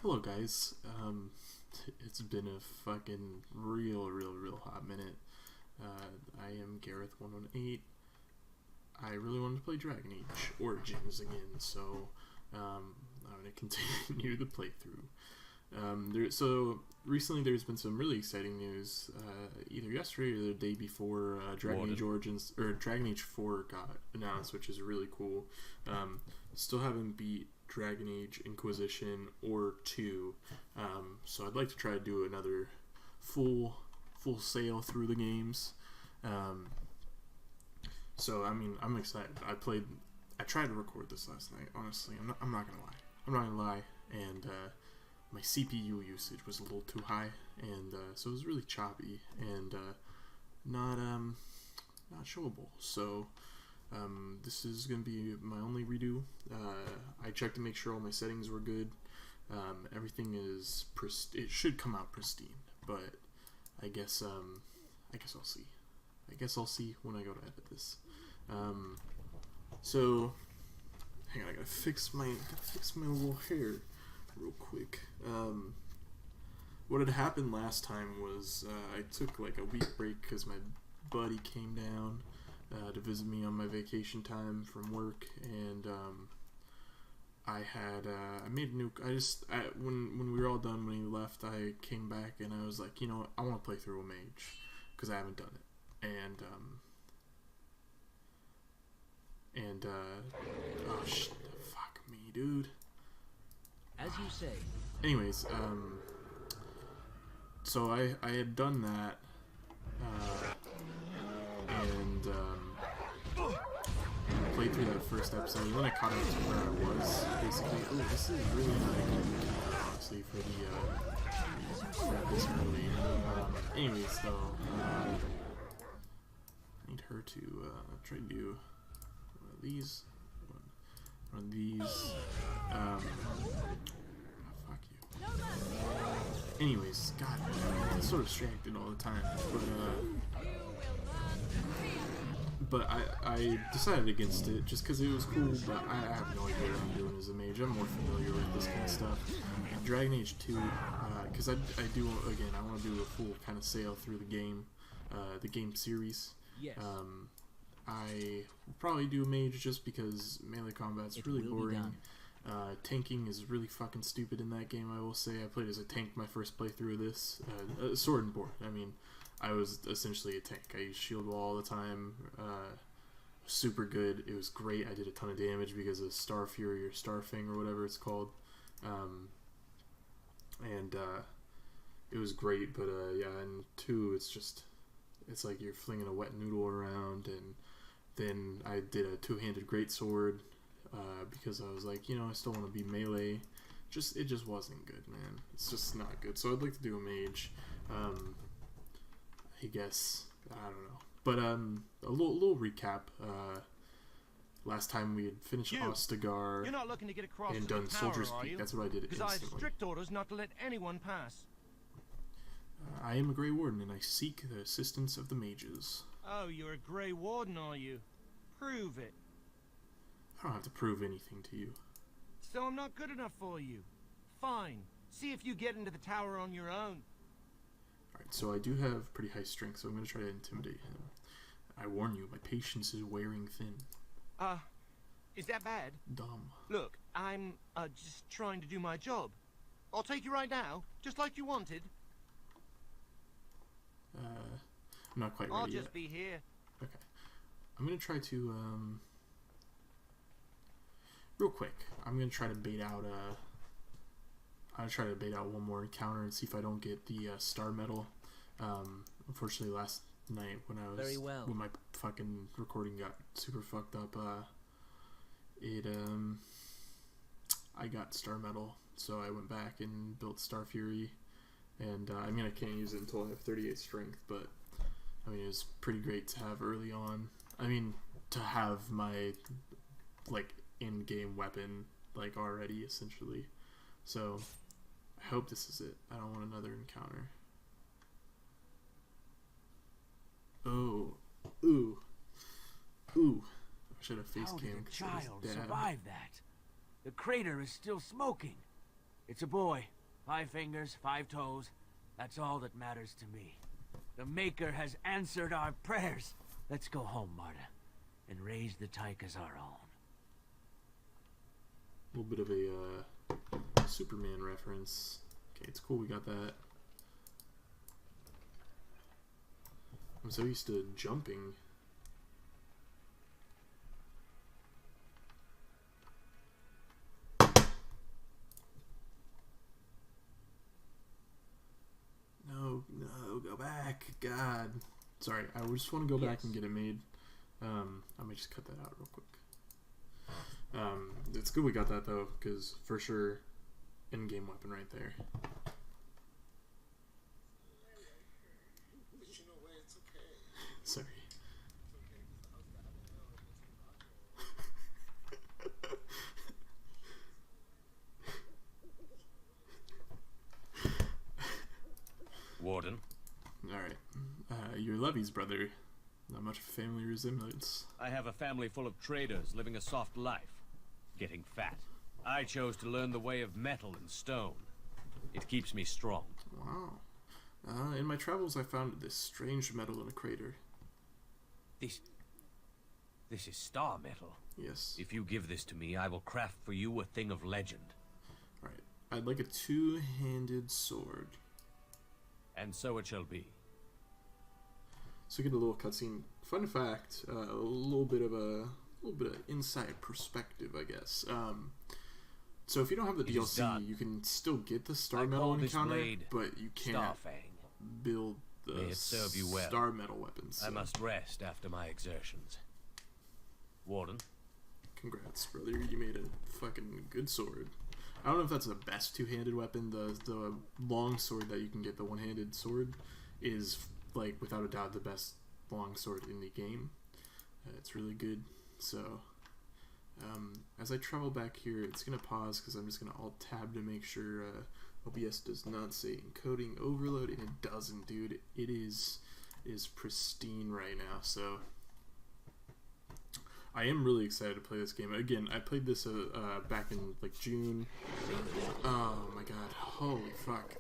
Hello guys, it's been a fucking real hot minute. I am Gareth118. I really wanted to play Dragon Age Origins again, so I'm going to continue the playthrough. So recently there's been some really exciting news. Either yesterday or the day before, Dragon Age Origins, or Dragon Age 4 got announced, which is really cool. Still haven't beat Dragon Age Inquisition or 2, so I'd like to try to do another full sail through the games. So I mean, I'm excited. I tried to record this last night. Honestly, I'm not gonna lie, and my CPU usage was a little too high, and so it was really choppy and not showable. So this is going to be my only redo. I checked to make sure all my settings were good. Everything is it should come out pristine, but I guess I'll see. I guess I'll see when I go to edit this. So hang on, I gotta fix my little hair real quick. What had happened last time was I took like a week break because my buddy came down to visit me on my vacation time from work, and I made a new. When we were all done, when he left, I came back and I was like, you know what, I want to play through a mage because I haven't done it, and oh shit, fuck me, dude. As you say. Anyways, so I had done that, and played through that first episode, and then I caught up to where I was, basically. Oh, this is really not a good honestly, for this early. Anyways, though, I need her to try to do one of these, one of these. Fuck you. Anyways, God, I'm so distracted all the time, but I decided against it just because it was cool, but I have no idea what I'm doing as a mage. I'm more familiar with this kind of stuff. Dragon Age 2, because I do, again, I want to do a full kind of sail through the game series. Yes. I will probably do a mage just because melee combat's really boring. Tanking is really fucking stupid in that game, I will say. I played as a tank my first playthrough of this. Sword and board. I mean, I was essentially a tank. I used shield wall all the time. Super good. It was great. I did a ton of damage because of Star Fury or Starfing or whatever it's called. And it was great, but yeah, and 2, it's like you're flinging a wet noodle around, and then I did a two-handed greatsword because I was like, you know, I still want to be melee. It just wasn't good, man. It's just not good. So I'd like to do a mage. I guess, I don't know. But a little recap. Last time we had finished Ostagar You're not looking to get across and to the done tower, Soldier's are Peak. you? That's what I did Because I have instantly. strict orders not to let anyone pass. I am a Grey Warden, and I seek the assistance of the mages. Oh, you're a Grey Warden, are you? Prove it. I don't have to prove anything to you. So I'm not good enough for you. Fine. See if you get into the tower on your own. Alright, so I do have pretty high strength, so I'm going to try to intimidate him. I warn you, my patience is wearing thin. Is that bad? Dumb. Look, I'm, just trying to do my job. I'll take you right now, just like you wanted. I'm not quite ready I'll yet. just be here. Okay. I'm going to try to, real quick, I'm going to try to bait out, I'll try to bait out one more encounter and see if I don't get the, star medal. Unfortunately, last night when when my fucking recording got super fucked up, I got star medal, so I went back and built Star Fury, and I mean, I can't use it until I have 38 strength, but I mean, it was pretty great to have early on. I mean, to have my like in-game weapon like already essentially. So I hope this is it. I don't want another encounter. Oh, ooh. I should have face How did cam. a child survive that? The crater is still smoking. It's a boy. 5 fingers, 5 toes. That's all that matters to me. The Maker has answered our prayers. Let's go home, Marta, and raise the tyke as our own. A little bit of a Superman reference. Okay, it's cool we got that. I'm so used to jumping. No, go back. God. Sorry, I just want to go back and get it made. I might just cut that out real quick. It's good we got that though, because for sure, in-game weapon right there. Sorry. Warden. Alright. You're Levy's brother. Not much family resemblance. I have a family full of traders living a soft life, getting fat. I chose to learn the way of metal and stone. It keeps me strong. Wow. In my travels, I found this strange metal in a crater. This is star metal. Yes. If you give this to me, I will craft for you a thing of legend. Alright. I'd like a two-handed sword. And so it shall be. So we get a little cutscene. Fun fact, a little bit of inside perspective, I guess. So if you don't have the DLC, you can still get the star metal encounter, but you can't build the star metal weapons. So. I must rest after my exertions. Warden. Congrats, brother. You made a fucking good sword. I don't know if that's the best two-handed weapon. The long sword that you can get, the one-handed sword, is like without a doubt the best long sword in the game. It's really good. So as I travel back here, it's gonna pause because I'm just gonna alt tab to make sure OBS does not say encoding overload, and it doesn't, dude. It is pristine right now. So I am really excited to play this game. Again, I played this back in like June. Oh my god, holy fuck.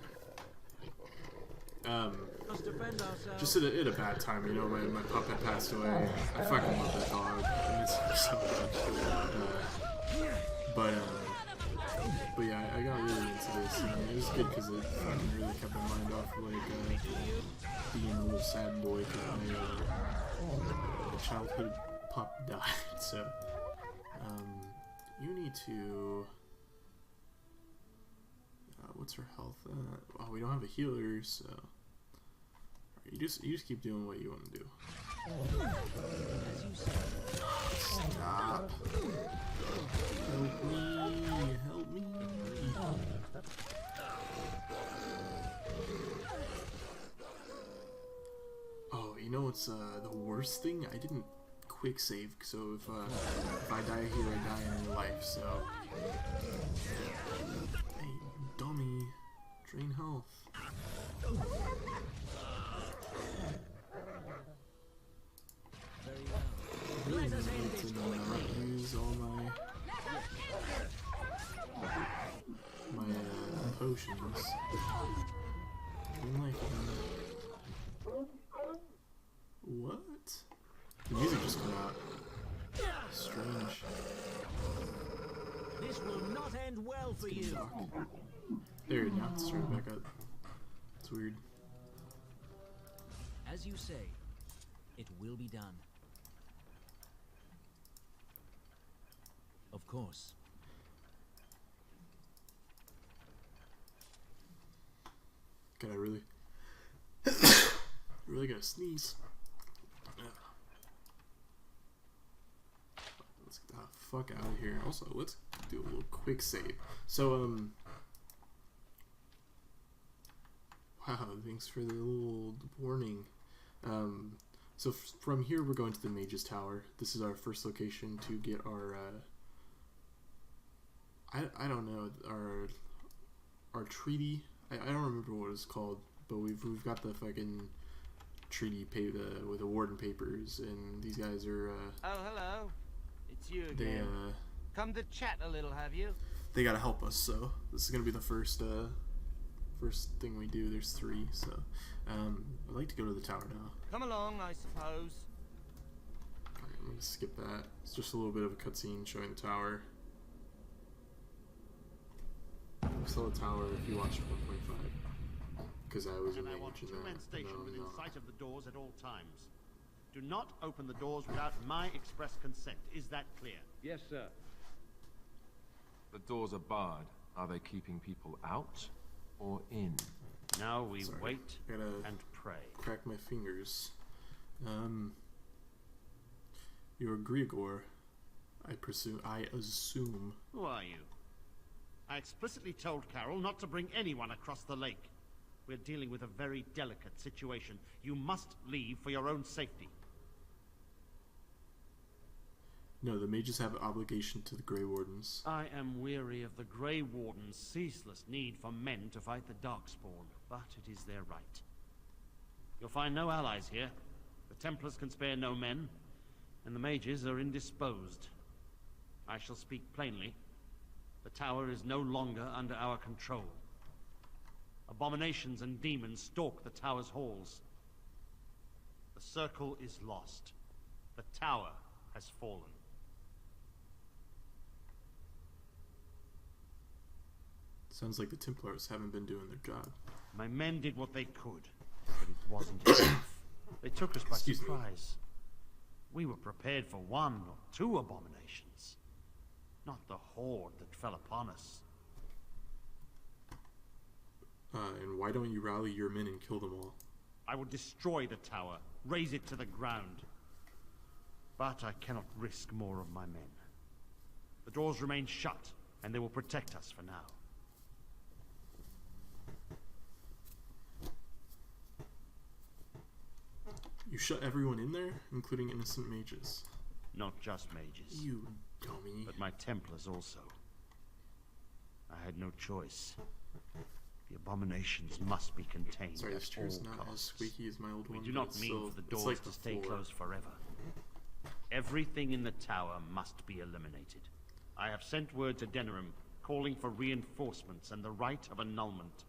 Just at a bad time, you know, my pup had passed away. I fucking love that dog. I miss him so much. But yeah, I got really into this, and it was good because it fucking really kept my mind off like being a little sad boy because my childhood pup died. So you need to. What's her health? Oh, we don't have a healer, so you just keep doing what you want to do. Stop! Help me! Help me! Oh, you know what's the worst thing? I didn't quick save, so if I die here, I die in real life. So. Dummy, drain health. Really need to use all my potions. Drain life again. What? The music just cut out. Strange. This will not end well for you. There, now it's starting back up. It's weird. As you say, it will be done. Of course. God, I really gotta sneeze. Let's get the fuck out of here. Also, let's do a little quick save. So, wow, thanks for the little warning. So from here we're going to the Mage's Tower. This is our first location to get our, I don't know, our treaty. I don't remember what it's called, but we've got the fucking treaty with the warden papers, and these guys are, Oh, hello. It's you they, again. Come to chat a little, have you? they gotta help us. So this is gonna be the first thing we do. There's 3, so I'd like to go to the tower now. Come along, I suppose. Alright, I'm gonna skip that. It's just a little bit of a cutscene showing the tower. I saw the tower if you watched 1.5, because I was a And I mage want in 2 that. men stationed No, within no. sight of the doors at all times. Do not open the doors without my express consent. Is that clear? Yes, sir. The doors are barred. Are they keeping people out or in? Now we Sorry. wait I gotta and pray. crack my fingers. You're Grigor, I assume. Who are you? I explicitly told Carol not to bring anyone across the lake. We're dealing with a very delicate situation. You must leave for your own safety. No, the mages have an obligation to the Grey Wardens. I am weary of the Grey Warden's ceaseless need for men to fight the Darkspawn, but it is their right. You'll find no allies here. The Templars can spare no men, and the mages are indisposed. I shall speak plainly. The tower is no longer under our control. Abominations and demons stalk the tower's halls. The circle is lost. The tower has fallen. Sounds like the Templars haven't been doing their job. My men did what they could, but it wasn't enough. They took us by Excuse me. surprise. We were prepared for 1 or 2 abominations, not the horde that fell upon us. And why don't you rally your men and kill them all? I will destroy the tower, raze it to the ground. But I cannot risk more of my men. The doors remain shut, and they will protect us for now. You shut everyone in there, including innocent mages. Not just mages, You dummy. but my Templars also. I had no choice. The abominations must be contained Sorry, at this chair's all not as costs. squeaky as my old We one. do but not it's mean still, for the it's doors like to the stay floor. closed forever. Everything in the tower must be eliminated. I have sent word to Denerim, calling for reinforcements and the right of annulment.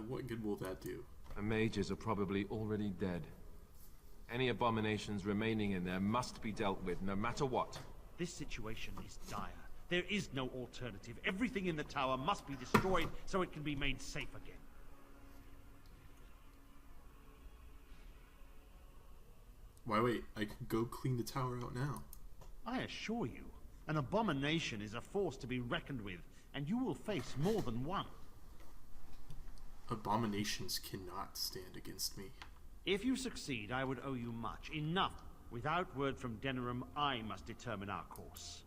What good will that do? The mages are probably already dead. Any abominations remaining in there must be dealt with, no matter what. This situation is dire. There is no alternative. Everything in the tower must be destroyed so it can be made safe again. Why wait? I could go clean the tower out now. I assure you, an abomination is a force to be reckoned with, and you will face more than one. Abominations cannot stand against me. If you succeed, I would owe you much. Enough. Without word from Denerim, I must determine our course.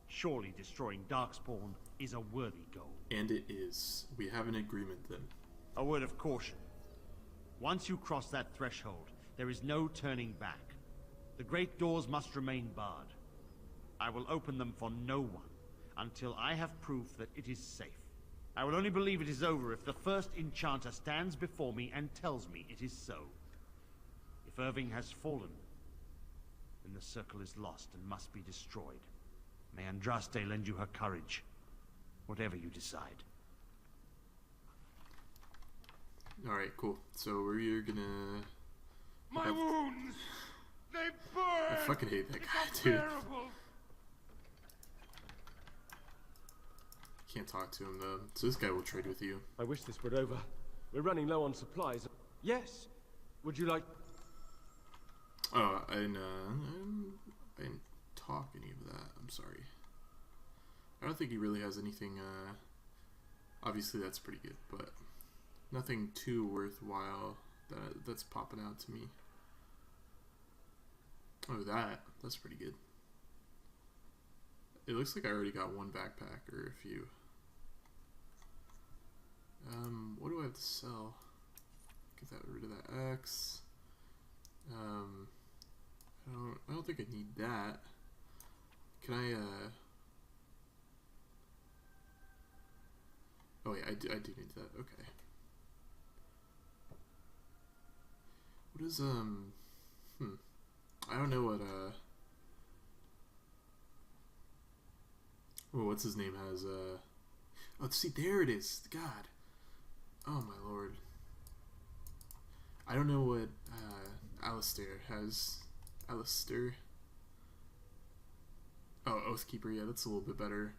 Surely destroying Darkspawn is a worthy goal. And it is. We have an agreement then. A word of caution. Once you cross that threshold, there is no turning back. The great doors must remain barred. I will open them for no one until I have proof that it is safe. I will only believe it is over if the first enchanter stands before me and tells me it is so. If Irving has fallen, then the circle is lost and must be destroyed. May Andraste lend you her courage, whatever you decide. Alright, cool. So we're gonna... My wounds! They burn! I fucking hate that It's guy, dude. unbearable! Can't talk to him though. So this guy will trade with you. I wish this were over. We're running low on supplies. Yes. Would you like... Oh, I didn't talk any of that. I'm sorry. I don't think he really has anything, obviously that's pretty good, but nothing too worthwhile that's popping out to me. Oh, that's pretty good. It looks like I already got one backpack, or a few. What do I have to sell? Get rid of that X. I don't think I need that. Can I, oh wait, I do need that, okay. What is, I don't know well, what's his name has, oh, see, there it is. God. Oh, my lord. I don't know what, Alistair has. Alistair. Oh, Oathkeeper, yeah, that's a little bit better.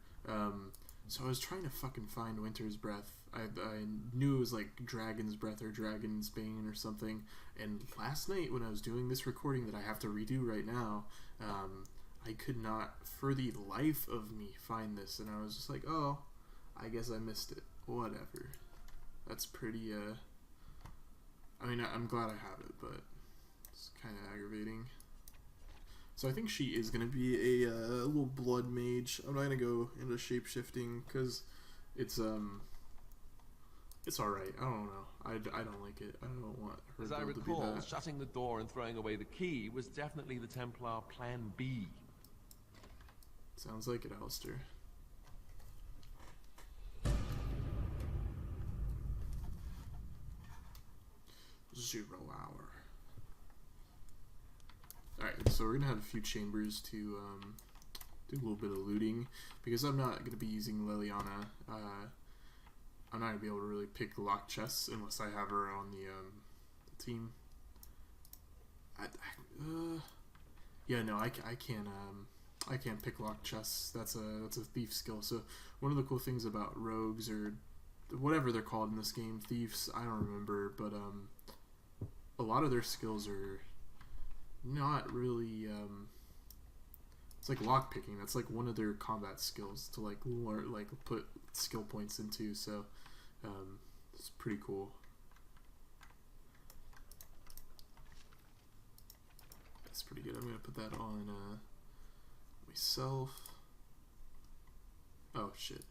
So I was trying to fucking find Winter's Breath. I knew it was like Dragon's Breath or Dragon's Bane or something. And last night when I was doing this recording that I have to redo right now, I could not, for the life of me, find this. And I was just like, oh, I guess I missed it. Whatever. That's pretty, I mean, I'm glad I have it, but it's kind of aggravating. So I think she is going to be a little blood mage. I'm not going to go into shape-shifting because it's alright. I don't know. I don't like it. I don't want her As I build to be recall, that. shutting the door and throwing away the key was definitely the Templar Plan B. Sounds like it, Alistair. Zero hour. Alright, so we're gonna have a few chambers to do a little bit of looting because I'm not gonna be using Liliana. I'm not gonna be able to really pick lock chests unless I have her on the team. Yeah, no, I can't pick lock chests. That's a thief skill. So one of the cool things about rogues or whatever they're called in this game, thieves, I don't remember, but a lot of their skills are not really it's like lock picking. That's like one of their combat skills to like learn, like put skill points into. So it's pretty cool. That's pretty good. I'm gonna put that on myself. Oh shit.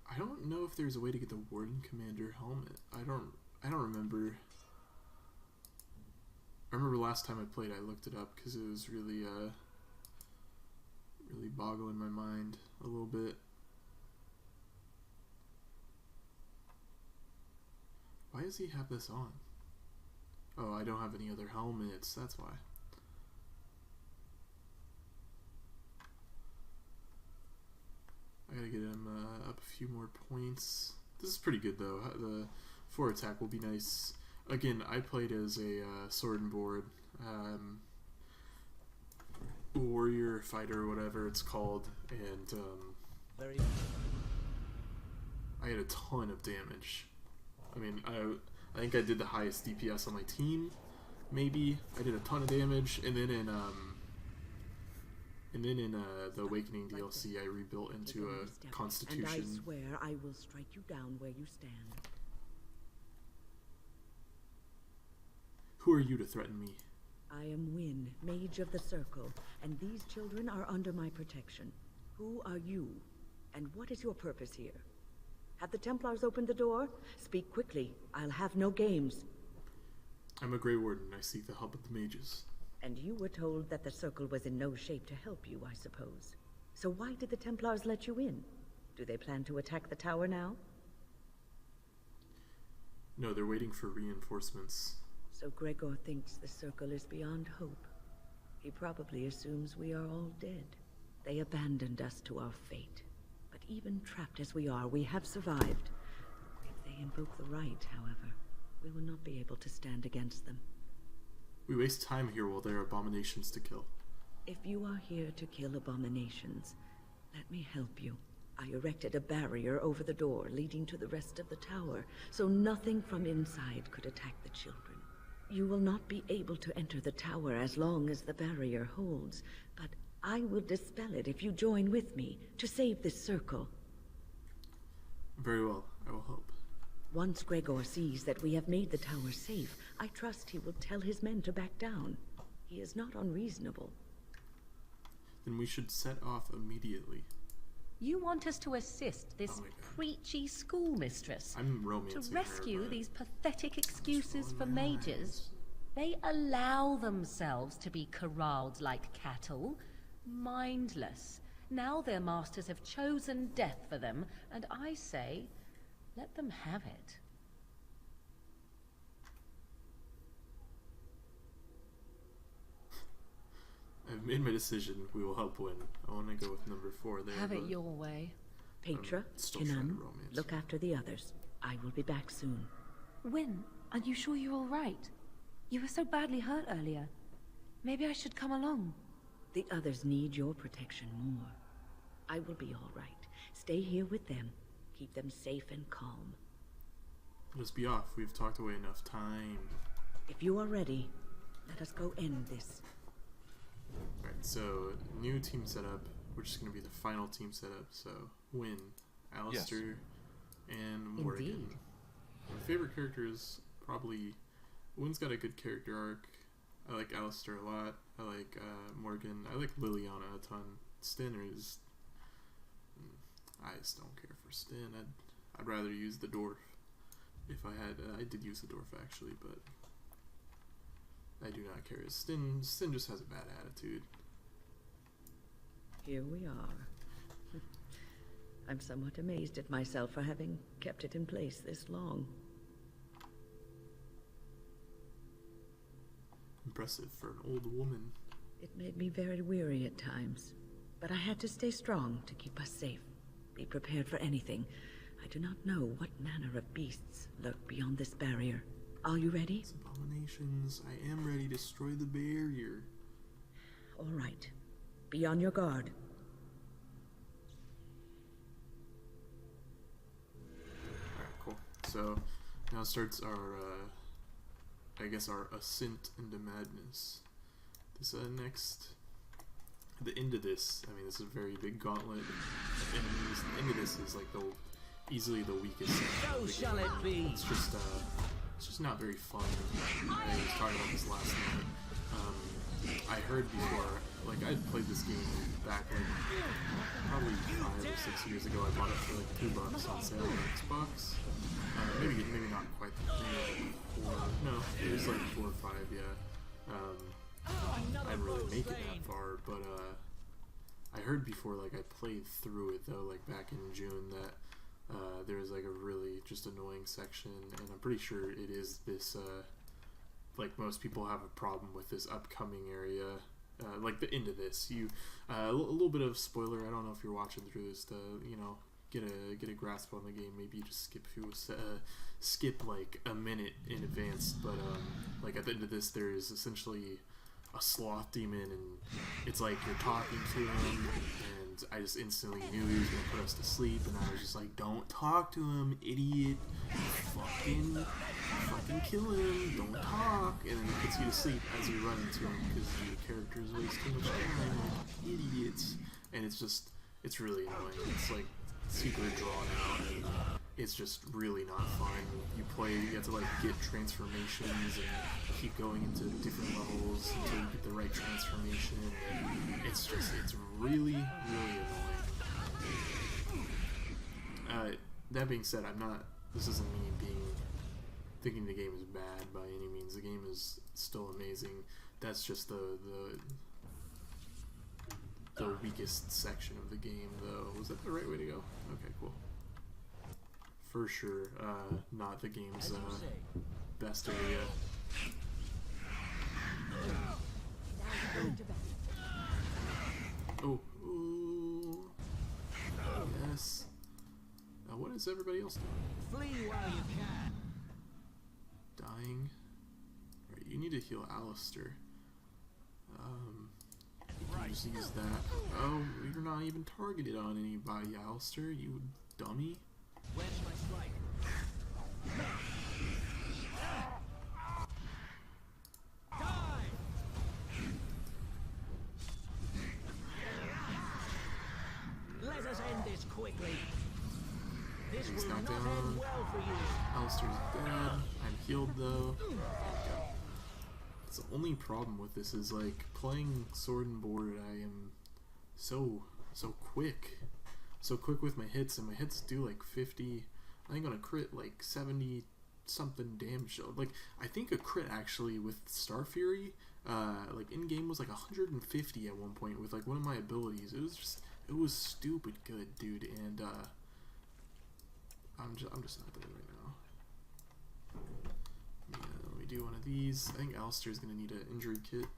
I don't know if there's a way to get the Warden Commander helmet. I don't remember. I remember last time I played I looked it up because it was really really boggling my mind a little bit. Why does he have this on? Oh, I don't have any other helmets, that's why. I gotta get him up a few more points. This is pretty good though. The 4 attack will be nice. Again, I played as a sword and board warrior fighter, whatever it's called, and I had a ton of damage. I mean, I think I did the highest DPS on my team. Maybe I did a ton of damage, and then in the Awakening DLC, I rebuilt into a Constitution. And I swear I will strike you down where you stand. Who are you to threaten me? I am Wynne, Mage of the Circle, and these children are under my protection. Who are you, and what is your purpose here? Have the Templars opened the door? Speak quickly. I'll have no games. I'm a Grey Warden. I seek the help of the mages. And you were told that the Circle was in no shape to help you, I suppose. So why did the Templars let you in? Do they plan to attack the tower now? No, they're waiting for reinforcements. So Gregor thinks the Circle is beyond hope. He probably assumes we are all dead. They abandoned us to our fate. But even trapped as we are, we have survived. If they invoke the right, however, we will not be able to stand against them. We waste time here while there are abominations to kill. If you are here to kill abominations, let me help you. I erected a barrier over the door leading to the rest of the tower, so nothing from inside could attack the children. You will not be able to enter the tower as long as the barrier holds, but I will dispel it if you join with me to save this circle. Very well, I will help. Once Gregor sees that we have made the tower safe, I trust he will tell his men to back down. He is not unreasonable. Then we should set off immediately. You want us to assist this preachy schoolmistress I'm romancing to rescue her, these pathetic excuses for mages? They allow themselves to be corralled like cattle, mindless. Now their masters have chosen death for them, and I say, let them have it. made my decision. We will help win. I want to go with number 4 there. Have it but your way. Petra, still trying to Inan, romance look her. after the others. I will be back soon. Win, are you sure you're all right? You were so badly hurt earlier. Maybe I should come along. The others need your protection more. I will be all right. Stay here with them. Keep them safe and calm. Just be off. We've talked away enough time. If you are ready, let us go end this. Alright, so new team setup, which is going to be the final team setup. So, Wynn, Alistair, and Morgan. Indeed. My favorite characters, probably, Wynn's got a good character arc. I like Alistair a lot. I like Morgan. I like Liliana a ton. Stin is... I just don't care for Stin. I'd rather use the dwarf. If I had... I did use the dwarf actually, but... I do not care. Stin just has a bad attitude. Here we are. I'm somewhat amazed at myself for having kept it in place this long. Impressive for an old woman. It made me very weary at times, but I had to stay strong to keep us safe. Be prepared for anything. I do not know what manner of beasts lurk beyond this barrier. Are you ready? It's abominations. I am ready to destroy the barrier. All right. Be on your guard. Alright, cool. So, now starts our, I guess our ascent into madness. This, next... The end of this, I mean, this is a very big gauntlet of enemies. The end of this is, like, easily the weakest section of the shall game. it be? It's just not very fun. I was talking about this last night. I heard before, like, I'd played this game back, like, probably 5 or 6 years ago. I bought it for, like, $2 on sale on Xbox. Maybe not quite, maybe like 4, no, it was like 4 or 5, yeah. I didn't really make it that far, but, I heard before, like, I played through it, though, like, back in June, that, there was, like, a really just annoying section, and I'm pretty sure it is this, like, most people have a problem with this upcoming area, like, the end of this. A little bit of spoiler, I don't know if you're watching through this to, you know, get a grasp on the game. Maybe you just skip, like, a minute in advance, but, like, at the end of this, there is essentially a sloth demon, and it's like you're talking to him, and I just instantly knew he was gonna put us to sleep, and I was just like, don't talk to him, idiot, fucking kill him, don't talk, and then he puts you to sleep as you run into him, because the characters waste too much time, like idiots, and it's really annoying. It's like super drawn out, and it's just really not fun. You have to, like, get transformations and keep going into different levels until you get the right transformation. It's really, really annoying. That being said, this isn't me thinking the game is bad by any means. The game is still amazing. That's just the weakest section of the game, though. Was that the right way to go? Okay, cool. For sure, not the game's best area. Oh, ooh. Yes. Now, what is everybody else doing? Flee while you can. Dying. Right, you need to heal Alistair. Just use that. Oh, you're not even targeted on anybody, Alistair, you dummy. Where's my strike? Die! Let us end this quickly. This He's will knocked not down. end well for you. Alistair's dead. I'm healed though. The only problem with this is, like, playing sword and board, I am so quick. So quick with my hits, and my hits do like 50, I think on a crit like 70 something damage. Like, I think a crit actually with Star Fury, like in game was like 150 at one point with like one of my abilities. It was stupid good, dude, and I'm just not there right now. Yeah, let me do one of these. I think Alistair's gonna need an injury kit.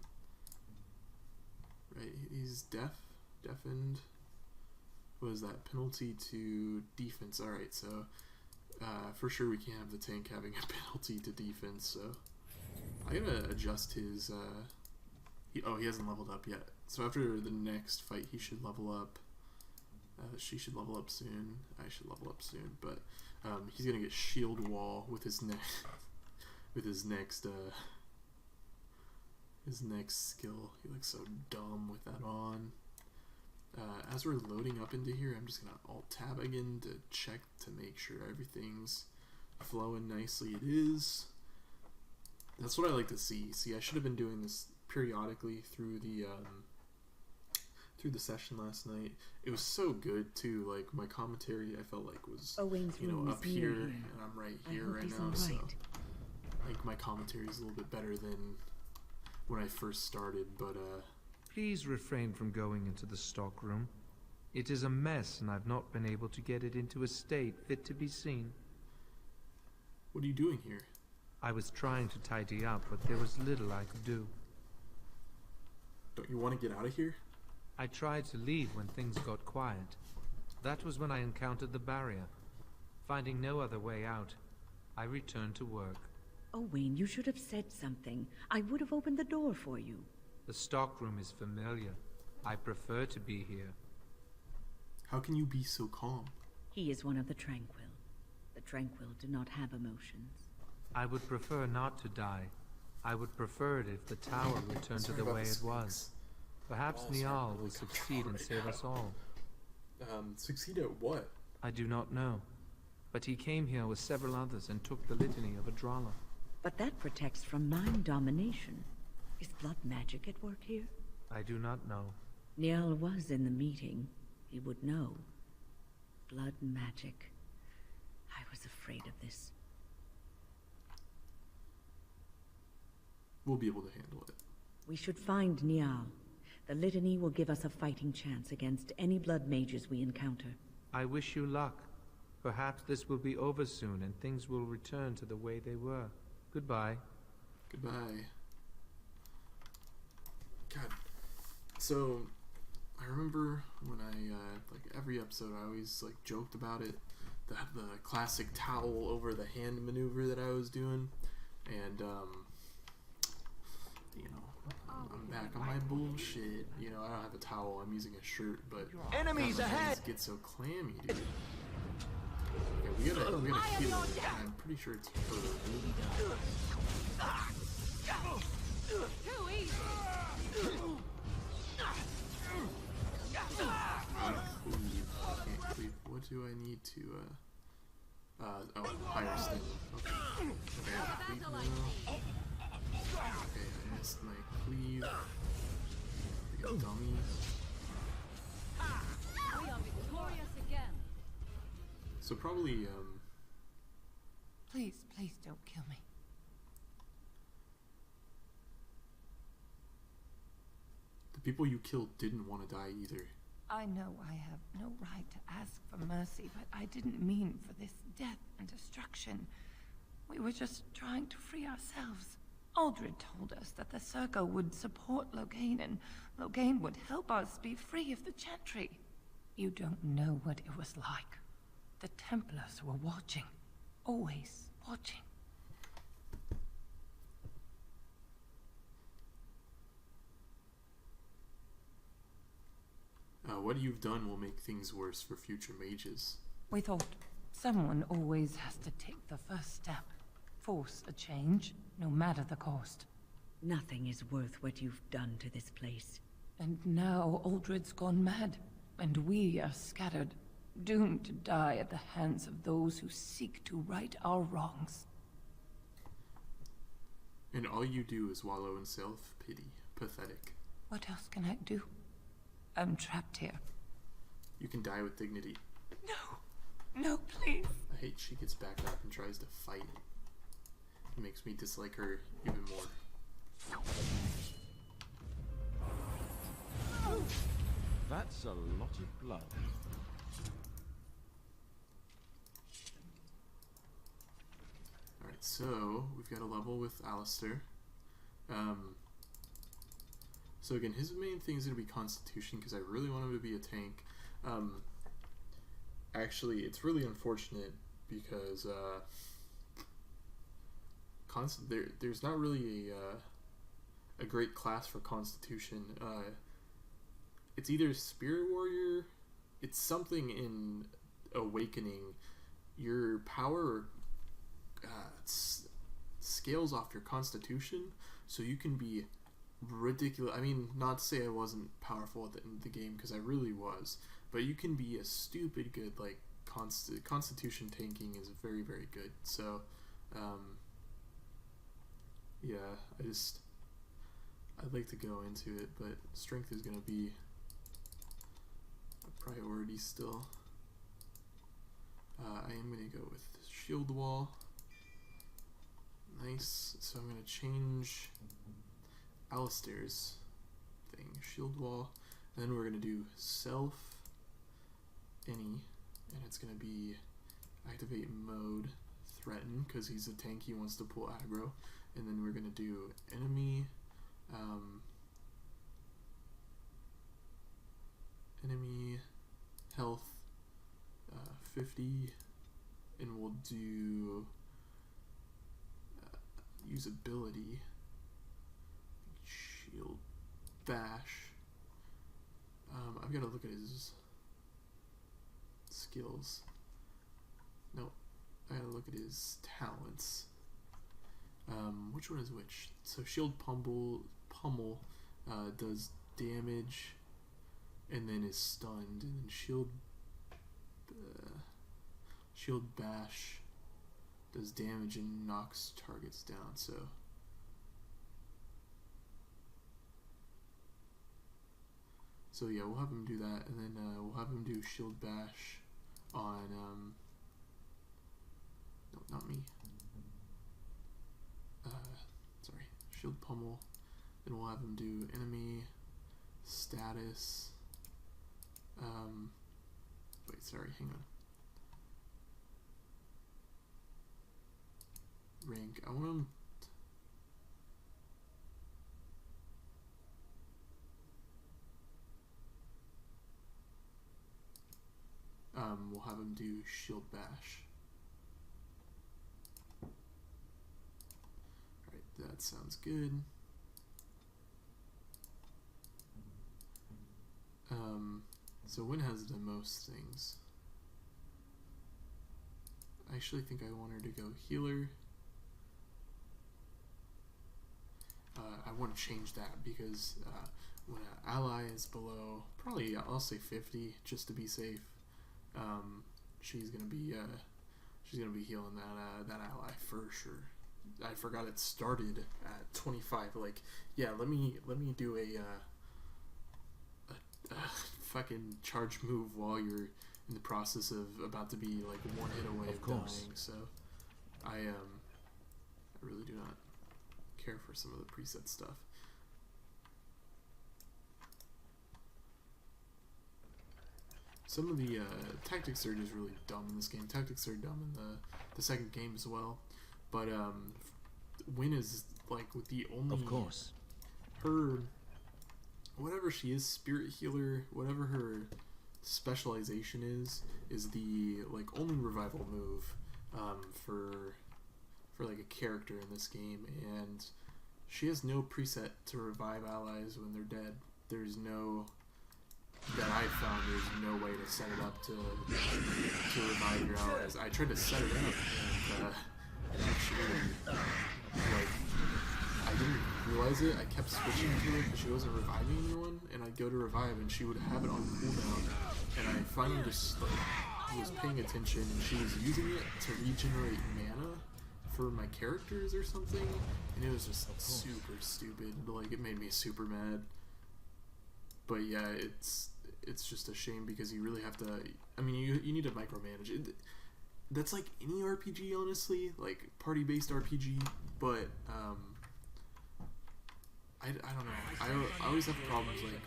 right? He's deafened. What is that? Penalty to defense. Alright, so for sure we can't have the tank having a penalty to defense, so I gotta adjust his he hasn't leveled up yet. So after the next fight he should level up. She should level up soon. I should level up soon, but he's gonna get shield wall with his his next skill. He looks so dumb with that on. As we're loading up into here, I'm just gonna alt tab again to check to make sure everything's flowing nicely. It is. That's what I like to see. See, I should have been doing this periodically through the session last night. It was so good too. Like my commentary, I felt like was up here, and I'm right here right now. So like my commentary is a little bit better than when I first started. But please refrain from going into the stockroom. It is a mess, and I've not been able to get it into a state fit to be seen. What are you doing here? I was trying to tidy up, but there was little I could do. Don't you want to get out of here? I tried to leave when things got quiet. That was when I encountered the barrier. Finding no other way out, I returned to work. Owain, you should have said something. I would have opened the door for you. The stockroom is familiar. I prefer to be here. How can you be so calm? He is one of the Tranquil. The Tranquil do not have emotions. I would prefer not to die. I would prefer it if the tower returned to the way it was. Perhaps Niall will succeed and save us all. Succeed at what? I do not know. But he came here with several others and took the litany of Adralla. But that protects from mind domination. Is blood magic at work here? I do not know. Niall was in the meeting. He would know. Blood magic. I was afraid of this. We'll be able to handle it. We should find Niall. The litany will give us a fighting chance against any blood mages we encounter. I wish you luck. Perhaps this will be over soon and things will return to the way they were. Goodbye. Goodbye. God. So, I remember when I, like every episode, I always like joked about it. The classic towel over the hand maneuver that I was doing. And, you know, I'm back on my bullshit. You know, I don't have a towel, I'm using a shirt, but enemies ahead! Get so clammy, dude. Okay, we gotta heal it. I'm pretty sure it's her. Too easy. Can't cleave. What do I need to, higher stamina. Okay. Okay, I missed my cleave. Like a dummy. We are victorious again. So probably, Please, please don't kill me. the people you killed didn't want to die either. I know I have no right to ask for mercy, but I didn't mean for this death and destruction. We were just trying to free ourselves. Aldred told us that the Circle would support Loghain, and Loghain would help us be free of the Chantry. You don't know what it was like. The Templars were watching. Always watching. What you've done will make things worse for future mages. We thought someone always has to take the first step. Force a change, no matter the cost. Nothing is worth what you've done to this place. And now Aldred's gone mad, and we are scattered, doomed to die at the hands of those who seek to right our wrongs. And all you do is wallow in self-pity. Pathetic. What else can I do? I'm trapped here. You can die with dignity. No, please. I hate she gets back up and tries to fight. It makes me dislike her even more. That's a lot of blood. Alright, so we've got a level with Alistair. So again, his main thing is going to be Constitution, because I really want him to be a tank. Actually, it's really unfortunate, because there's not really a great class for Constitution. It's either Spirit Warrior, it's something in Awakening. Your power scales off your Constitution, so you can be ridiculous. I mean, not to say I wasn't powerful at the end of the game, because I really was, but you can be a stupid good, like, Constitution tanking is very, very good. So, yeah, I'd like to go into it, but strength is going to be a priority still. I am going to go with shield wall. Nice. So I'm going to change Alistair's thing, shield wall, and then we're going to do self any, and it's going to be activate mode threaten, because he's a tank, he wants to pull aggro, and then we're going to do enemy enemy health 50, and we'll do usability shield bash. I've got to look at his skills. No, I gotta look at his talents. Which one is which? So shield pummel does damage and then is stunned, and then shield bash does damage and knocks targets down. So yeah, we'll have him do that, and then we'll have him do shield bash on no, not me. Sorry, shield pummel. Then we'll have him do enemy status. Wait, sorry, hang on. Rank. I want him. We'll have him do shield bash. Alright, that sounds good. So Wynn has the most things. I actually think I want her to go healer. I want to change that because when an ally is below, probably I'll say 50 just to be safe. She's gonna be healing that ally for sure. I forgot it started at 25. Like, yeah, let me do a fucking charge move while you're in the process of about to be like one hit away of dying. So I really do not care for some of the preset stuff. Some of the tactics are just really dumb in this game. Tactics are dumb in the second game as well. But Wynn is like with the only her whatever she is, spirit healer, whatever her specialization is the like only revival move for like a character in this game, and she has no preset to revive allies when they're dead. There's no that I found there's no way to set it up to revive your allies. I tried to set it up and actually like I didn't realize it. I kept switching to it because she wasn't reviving anyone, and I'd go to revive and she would have it on cooldown, and I finally just like was paying attention, and she was using it to regenerate mana for my characters or something, and it was just super stupid. Like, it made me super mad. But yeah, it's just a shame because you really have to. I mean, you need to micromanage it. That's like any RPG, honestly, like party-based RPG. But I don't know. I always have problems like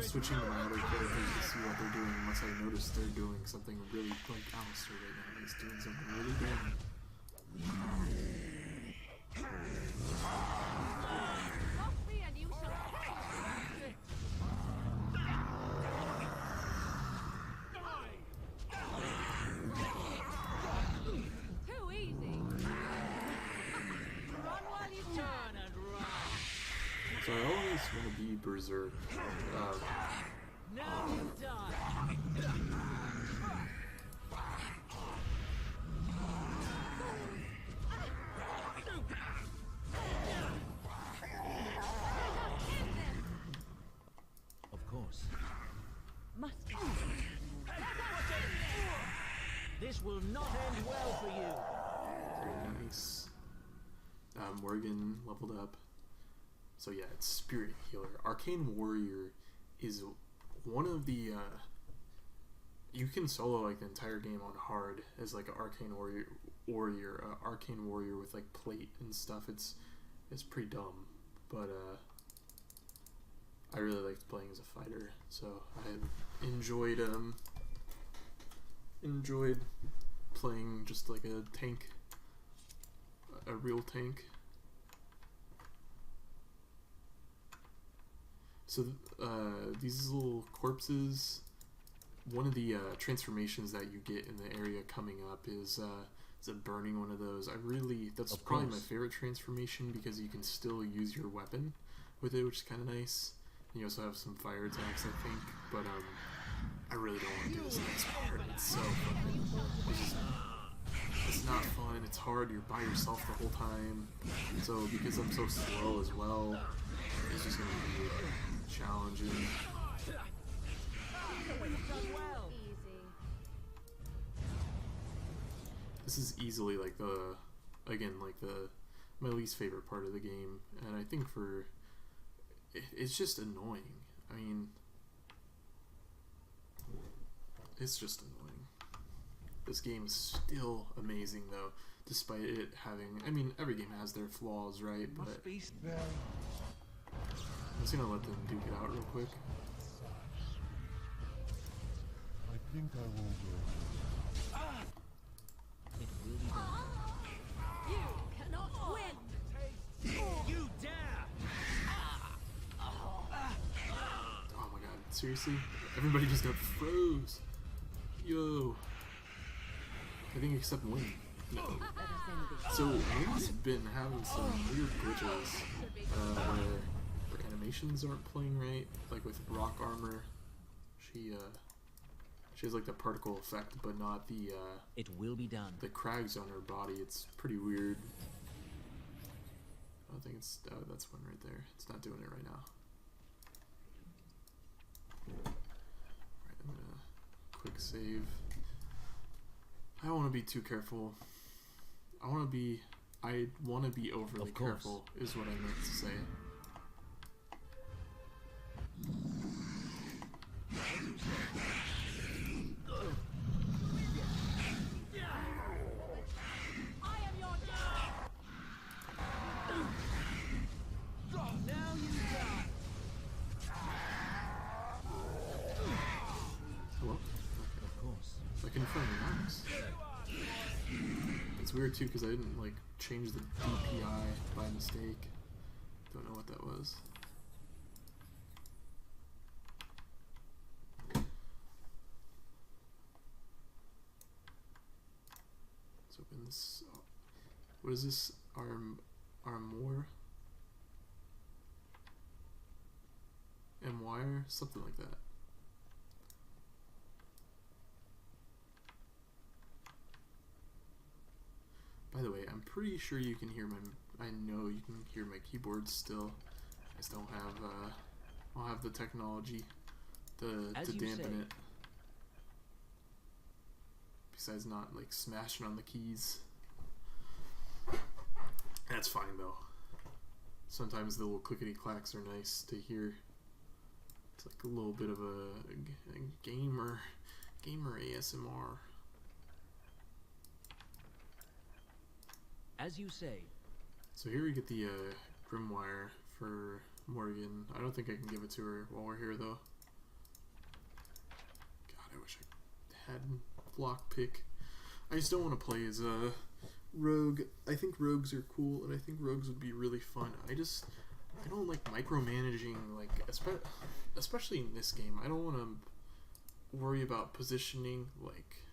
switching to my other characters to see what they're doing unless I notice they're doing something really, like Alistair right now. He's doing something really dumb. So I always want to be berserk. Now you die. Of course. Must be. This will not end well for you. Very nice. Morgan leveled up. So yeah, it's Spirit Healer. Arcane Warrior is one of the you can solo like the entire game on hard as like an Arcane Warrior with like plate and stuff. It's pretty dumb, but I really liked playing as a fighter, so I enjoyed playing just like a tank, a real tank. So these little corpses, one of the transformations that you get in the area coming up is burning one of those. That's probably my favorite transformation because you can still use your weapon with it, which is kind of nice. And you also have some fire attacks, I think, but I really don't want to do this next part. It's so fun. It's not fun, it's hard, you're by yourself the whole time. So because I'm so slow as well, it's just going to be challenging. This is easily like my least favorite part of the game, and I think it's just annoying. I mean, it's just annoying. This game is still amazing though, despite it having, I mean, every game has their flaws, right? But I'm just gonna let them duke it out real quick. I think I will go. It will be done. You cannot win! You dare! Oh my god, seriously? Everybody just got froze. Yo. I think except Wayne. No. So Wayne's been having some weird glitches where her animations aren't playing right. Like with rock armor, she has like the particle effect, but not the it will be done. The crags on her body. It's pretty weird. I don't think it's that's one right there. It's not doing it right now. Alright, I'm gonna quick save. I don't want to be too careful. I want to be overly careful is what I meant to say. Hello? Okay. Of course. I confirm the mouse. It's weird too because I didn't like change the DPI by mistake. Don't know what that was. Let's open this. What is this? Armor? M-wire? Something like that. By the way, I'm pretty sure you can hear I know you can hear my keyboard still. I just don't have the technology to dampen it. Besides not like smashing on the keys. That's fine though. Sometimes the little clickety clacks are nice to hear. It's like a little bit of a gamer ASMR. As you say. So here we get the Grimwire for Morgan. I don't think I can give it to her while we're here though. God, I wish I had lockpick. I just don't want to play as a rogue. I think rogues are cool, and I think rogues would be really fun. I don't like micromanaging, like especially in this game. I don't want to worry about positioning like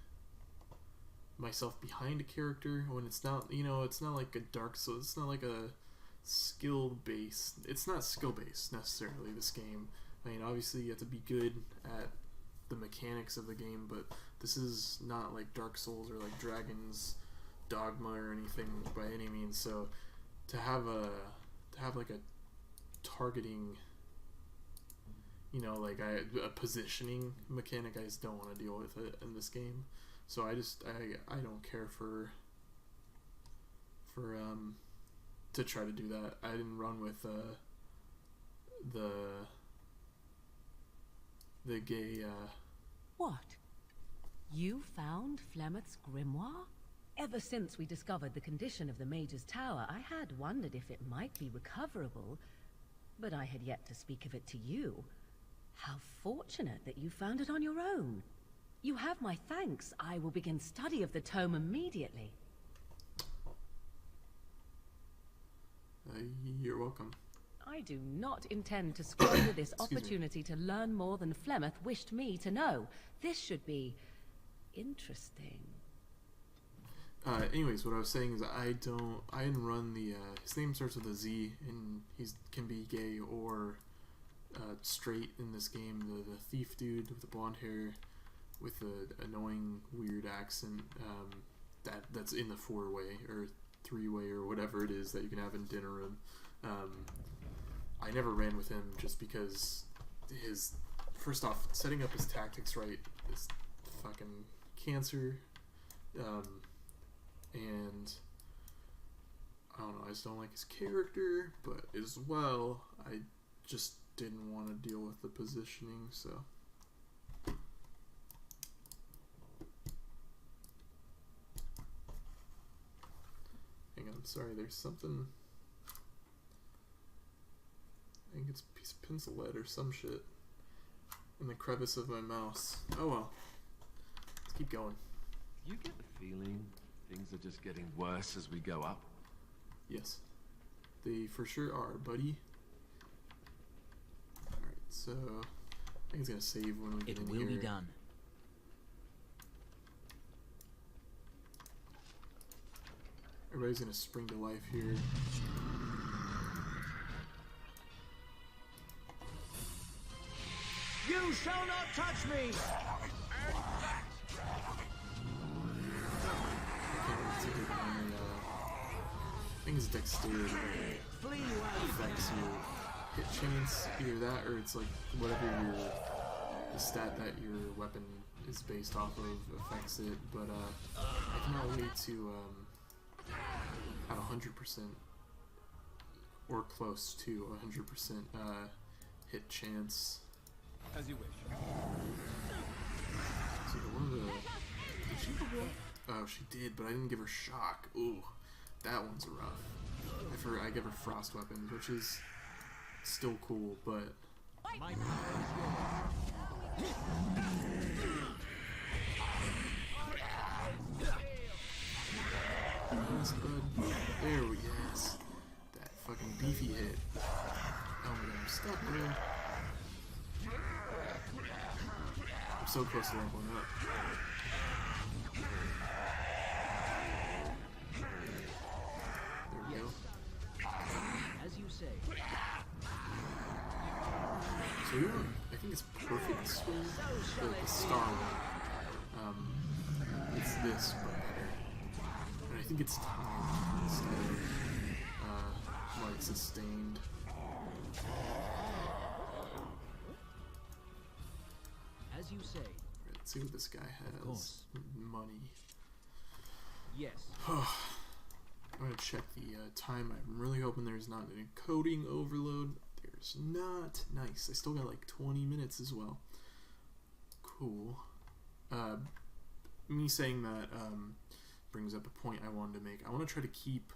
myself behind a character when it's not, it's not like a Dark Souls. It's not like a skill based. It's not skill based necessarily, this game. I mean, obviously you have to be good at the mechanics of the game, but this is not like Dark Souls or like Dragon's Dogma or anything by any means. So to have like a targeting, you know, like a positioning mechanic, I just don't want to deal with it in this game. So I don't care for to try to do that. I didn't run with the gay. What? You found Flemeth's grimoire? Ever since we discovered the condition of the Mage's Tower, I had wondered if it might be recoverable, but I had yet to speak of it to you. How fortunate that you found it on your own. You have my thanks. I will begin study of the tome immediately. You're welcome. I do not intend to squander this opportunity to learn more than Flemeth wished me to know. This should be interesting. Anyways, what I was saying is I didn't run the, his name starts with a Z, and can be gay or straight in this game. The thief dude with the blonde hair with the annoying weird accent, that's in the 4-way or 3-way or whatever it is that you can have in Dinner Room. I never ran with him just because first off, setting up his tactics right is fucking cancer. And I don't know, I just don't like his character, but as well, I just didn't want to deal with the positioning, so. Hang on, sorry, there's something. I think it's a piece of pencil lead or some shit in the crevice of my mouse. Oh well. Let's keep going. You get the feeling things are just getting worse as we go up? Yes. They for sure are, buddy. Alright, so I think it's gonna save when we get in here. It will be done. Everybody's gonna spring to life here. You shall not touch me! I think it's dexterity that affects your hit chance. Either that or it's like whatever the stat that your weapon is based off of affects it. But I cannot wait to have 100% or close to 100% hit chance. As you wish. So one of the... Did she go? Oh, she did, but I didn't give her shock. Ooh, that one's rough. I give her frost weapons, which is still cool, but... Yes, bud. There we yes. That fucking beefy hit. Oh my god, I'm stuck, bro. I'm so close to leveling up. There we go. As you say. So you're, I think it's perfect swing, the star one. It's this, but better. And I think it's timed instead of like sustained. As you say. Right, let's see what this guy has. Money. Yes. I'm gonna check the time. I'm really hoping there's not an encoding overload. There's not. Nice. I still got like 20 minutes as well. Cool. Me saying that brings up a point I wanted to make. I want to try to keep,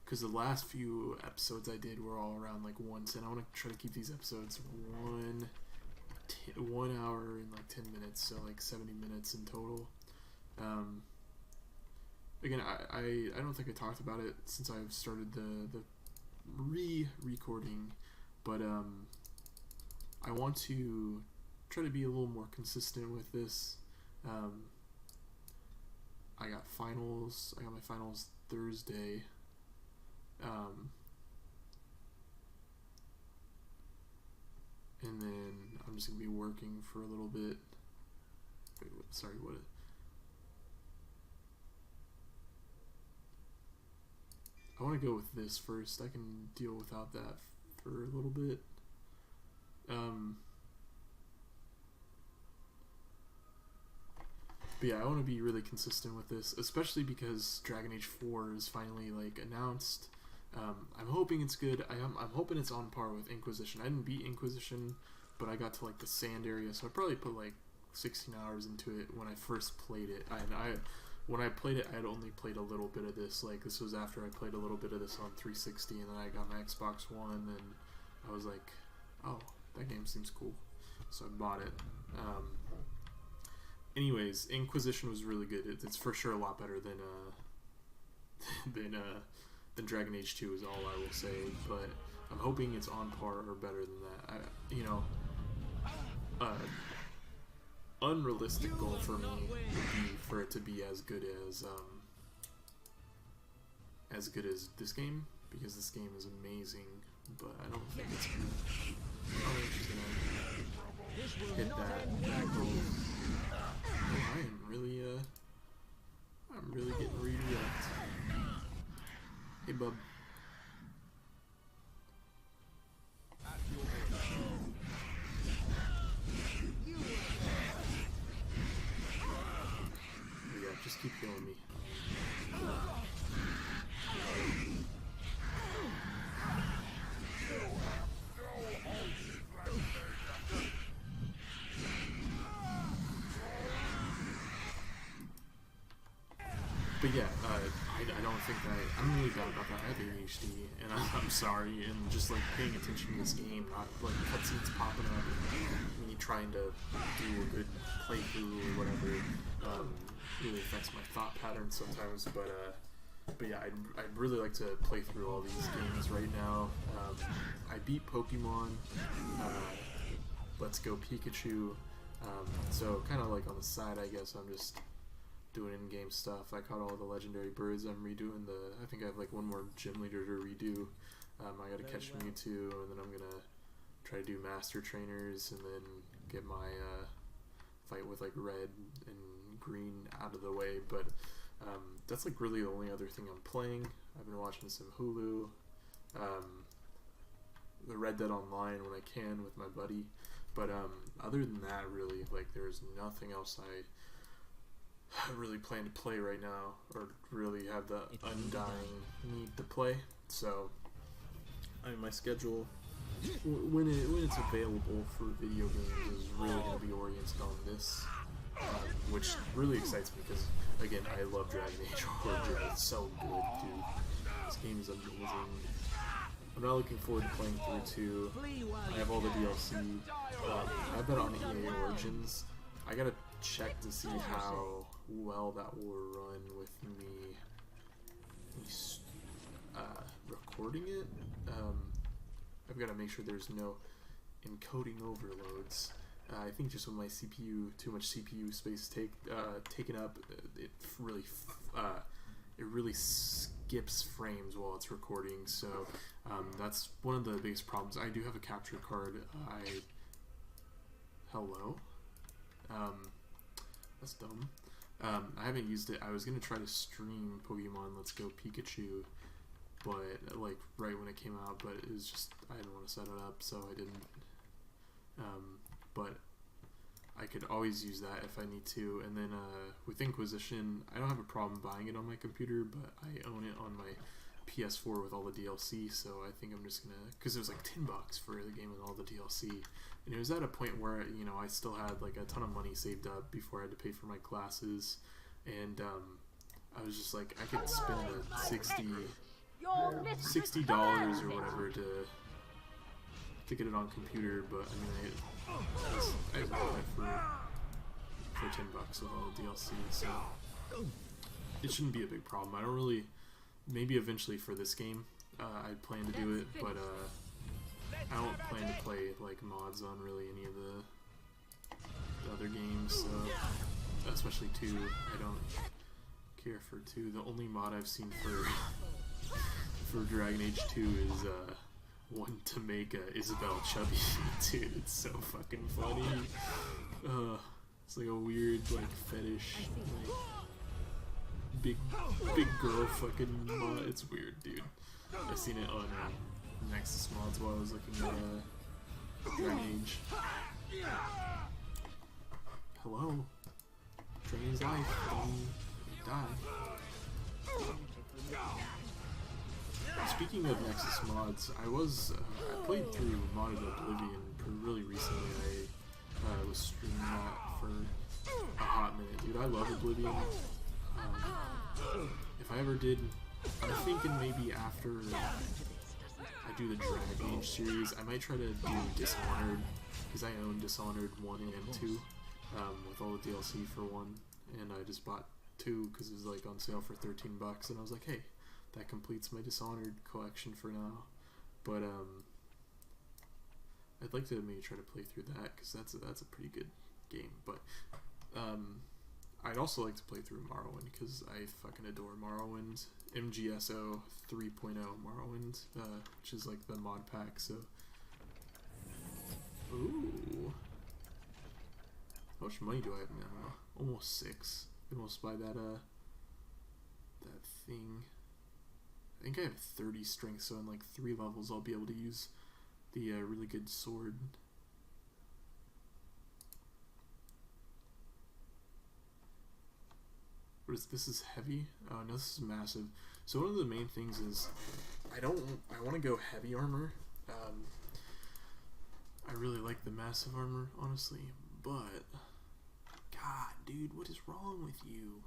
because the last few episodes I did were all around like 1:10. I want to try to keep these episodes 1 hour and like 10 minutes, so like 70 minutes in total. Again, I don't think I talked about it since I've started the recording, but I want to try to be a little more consistent with this. I got my finals Thursday, I'm just gonna be working for a little bit. Wait, sorry, what? I want to go with this first. I can deal without that for a little bit. But yeah, I want to be really consistent with this, especially because Dragon Age 4 is finally like announced. I'm hoping it's good. I'm hoping it's on par with Inquisition. I didn't beat Inquisition, but I got to like the sand area, so I probably put like 16 hours into it when I first played it. When I played it, I had only played a little bit of this. Like, this was after I played a little bit of this on 360, and then I got my Xbox One, and I was like, oh, that game seems cool. So I bought it. Anyways, Inquisition was really good. It's for sure a lot better than Dragon Age 2 is all I will say. But I'm hoping it's on par or better than that. Unrealistic goal for me would be for it to be as good as this game, because this game is amazing. But I don't think it's gonna. I don't think she's gonna hit that goal. Oh, I'm really getting redirect. Hey, bub. Yeah, just keep killing me. But yeah, I don't think I'm really bad about that. I have ADHD, and I'm sorry, and just like paying attention to this game, not like cutscenes popping up, and me trying to do a good playthrough or whatever, really affects my thought patterns sometimes. But yeah, I'd really like to play through all these games right now. I beat Pokemon. Let's Go Pikachu. So kind of like on the side, I guess I'm just doing in-game stuff. I caught all the legendary birds. I'm redoing I think I have like one more gym leader to redo. I gotta catch Mewtwo, and then I'm gonna try to do master trainers, and then get my fight with like red and green out of the way. But that's like really the only other thing I'm playing. I've been watching some Hulu, the Red Dead Online when I can with my buddy. But other than that, really, like, there's nothing else I really plan to play right now, or really have the undying need to play. So, I mean, my schedule, when it's available for video games, is really going to be oriented on this, which really excites me because, again, I love Dragon Age Origin. It's so good, dude. This game is amazing. I'm not looking forward to playing through 2. I have all the DLC. I have that on EA Origins. I gotta check to see how well that will run with me recording it. I've got to make sure there's no encoding overloads. I think just with my CPU, too much CPU space taken up, it really skips frames while it's recording. So that's one of the biggest problems. I do have a capture card. Hello. That's dumb. I haven't used it. I was gonna try to stream Pokemon Let's Go Pikachu, but like right when it came out, but it was just I didn't want to set it up, so I didn't. But I could always use that if I need to. And then with Inquisition, I don't have a problem buying it on my computer, but I own it on my PS4 with all the DLC, so I think I'm just gonna, because it was like $10 for the game with all the DLC, and it was at a point where, you know, I still had like a ton of money saved up before I had to pay for my classes, and I was just like, I could spend the $60 or whatever to get it on computer, but I mean, I bought it for $10 with all the DLC, so it shouldn't be a big problem. I don't really. Maybe eventually for this game, I plan to do it, but I don't plan to play like mods on really any of the other games, so, especially 2. I don't care for 2. The only mod I've seen for Dragon Age 2 is one to make Isabel chubby. Dude, it's so fucking funny. It's like a weird like fetish, like, big girl fucking mod. It's weird, dude. I've seen it on Nexus mods while I was looking at Dragon Age. Hello, Dragon's life. Die. Speaking of Nexus mods, I played through Modded Oblivion really recently. I was streaming that for a hot minute. Dude, I love Oblivion. If I ever did, I'm thinking maybe after I do the Dragon Age series, I might try to do Dishonored, because I own Dishonored 1 and 2, with all the DLC for 1, and I just bought 2 because it was like on sale for $13, and I was like, hey, that completes my Dishonored collection for now. But I'd like to maybe try to play through that, because that's a pretty good game. But I'd also like to play through Morrowind, because I fucking adore Morrowind. MGSO 3.0 Morrowind, which is like the mod pack. So, ooh, how much money do I have now? Almost 6. I can almost buy that that thing. I think I have 30 strength, so in like 3 levels I'll be able to use the really good sword. What is this? Is heavy? Oh no, this is massive. So one of the main things is I want to go heavy armor. I really like the massive armor, honestly, but God, dude, what is wrong with you?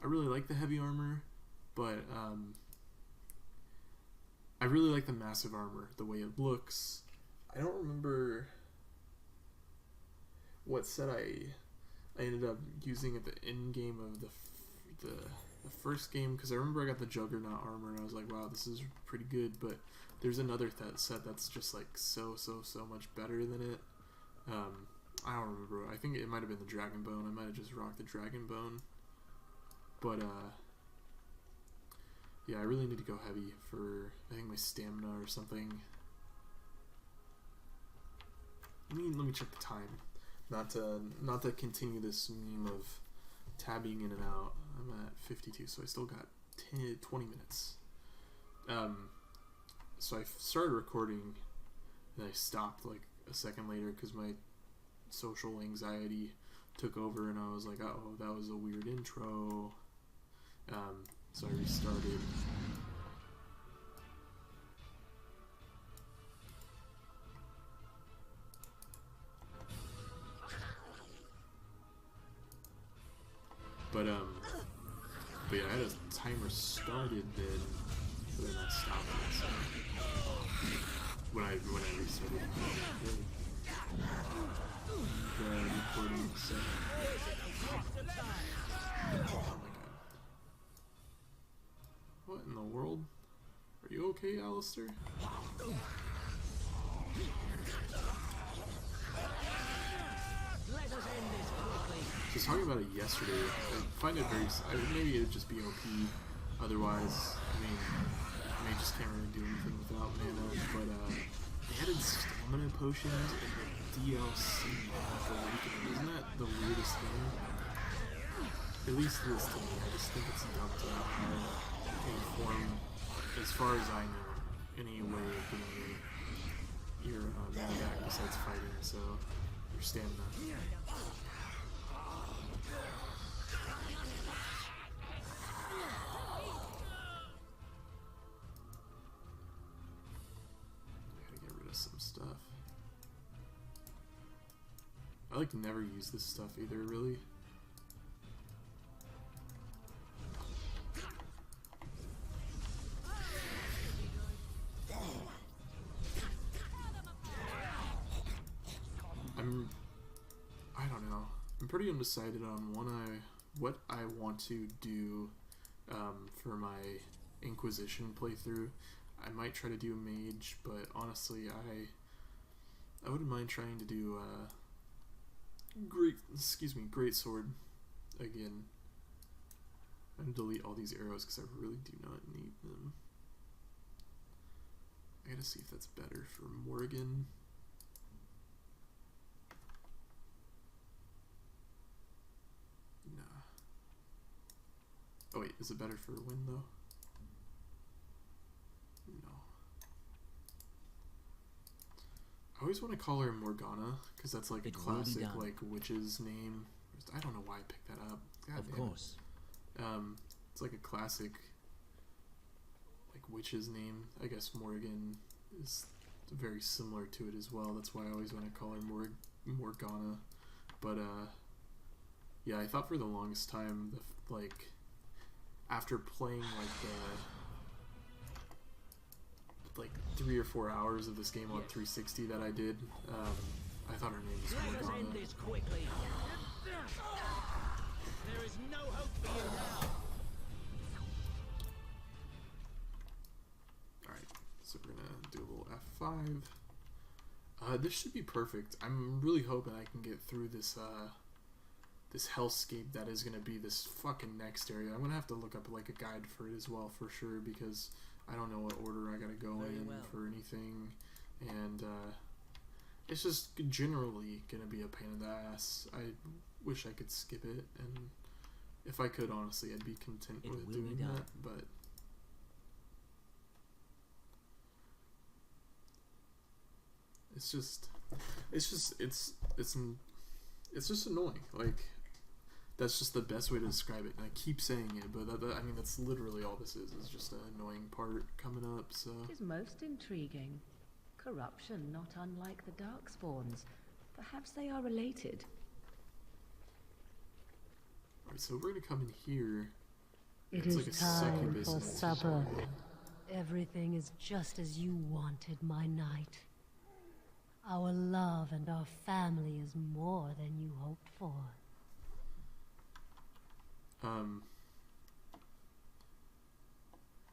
I really like the heavy armor, but I really like the massive armor, the way it looks. I don't remember what set I ended up using at the end game of the first game, because I remember I got the Juggernaut armor and I was like, wow, this is pretty good. But there's another set that's just like so much better than it. I don't remember. I think it might have been the Dragon Bone. I might have just rocked the Dragon Bone. But yeah, I really need to go heavy for, I think, my stamina or something. Let me check the time. Not to continue this meme of tabbing in and out. I'm at 52, so I still got 20 minutes. So I started recording, and I stopped like a second later because my social anxiety took over, and I was like, oh, that was a weird intro. So I restarted. But yeah, I had a timer started then, but then I stopped it. So when I restarted, the recording. So oh my God, what in the world? Are you okay, Alistair? Just talking about it yesterday, I find it very, maybe it would just be OP, otherwise, I mean, I just can't really do anything without mana, but they added stamina potions in the DLC of Awakening. Isn't that the weirdest thing? At least this to me, I just think it's dumb to have any form, as far as I know, any way of getting your mana back besides fighting, so your stamina. Some stuff. I like never use this stuff either, really. I don't know. I'm pretty undecided on what I want to do for my Inquisition playthrough. I might try to do a mage, but honestly, I wouldn't mind trying to do great sword again. I'm gonna delete all these arrows because I really do not need them. I gotta see if that's better for Morgan. Nah. Oh wait, is it better for Win though? No. I always want to call her Morgana, because that's like a classic like witch's name. I don't know why I picked that up. God of damn course. It. It's like a classic like witch's name. I guess Morgan is very similar to it as well. That's why I always want to call her Morgana. But yeah, I thought for the longest time, like after playing like 3 or 4 hours of this game on 360 that I did, I thought her name was Let us Morgana. end this quickly. There is no hope for you now. Alright, so we're gonna do a little F5. This should be perfect. I'm really hoping I can get through this this hellscape that is gonna be this fucking next area. I'm gonna have to look up like a guide for it as well for sure, because I don't know what order I gotta go in for anything, and it's just generally gonna be a pain in the ass. I wish I could skip it, and if I could, honestly, I'd be content with doing that, but it's just annoying. Like, that's just the best way to describe it, and I keep saying it, but I mean, that's literally all this is just an annoying part coming up, so... It is most intriguing. Corruption, not unlike the Darkspawns. Perhaps they are related. Alright, so we're gonna come in here. It it's is like a time succubus for in this supper. area. Everything is just as you wanted, my knight. Our love and our family is more than you hoped for.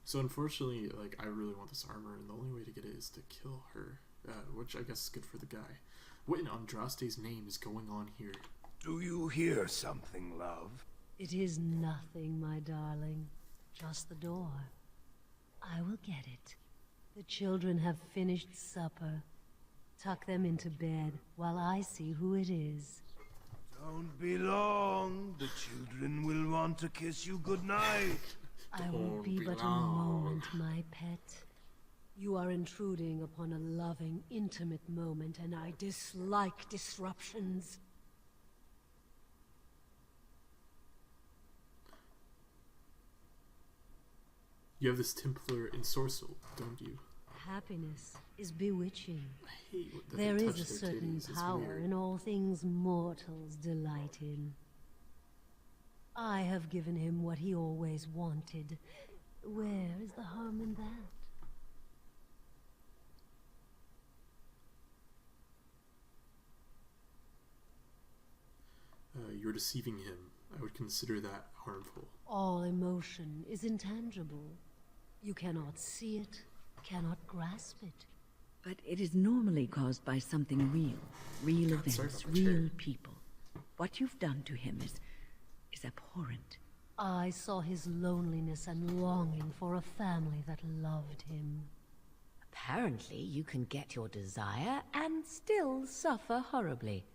So unfortunately, like, I really want this armor, and the only way to get it is to kill her, which I guess is good for the guy. What in Andraste's name is going on here? Do you hear something, love? It is nothing, my darling. Just the door. I will get it. The children have finished supper. Tuck them into bed while I see who it is. Don't be long. The children will want to kiss you goodnight. I will be but a moment, my pet. You are intruding upon a loving, intimate moment, and I dislike disruptions. You have this Templar ensorcel, don't you? Happiness is bewitching. I hate that There they is touch a their certain titties. It's power weird. in all things mortals delight in. I have given him what he always wanted. Where is the harm in that? You're deceiving him. I would consider that harmful. All emotion is intangible. You cannot see it, cannot grasp it. But it is normally caused by something real. Real events, real people. What you've done to him is abhorrent. I saw his loneliness and longing for a family that loved him. Apparently, you can get your desire and still suffer horribly.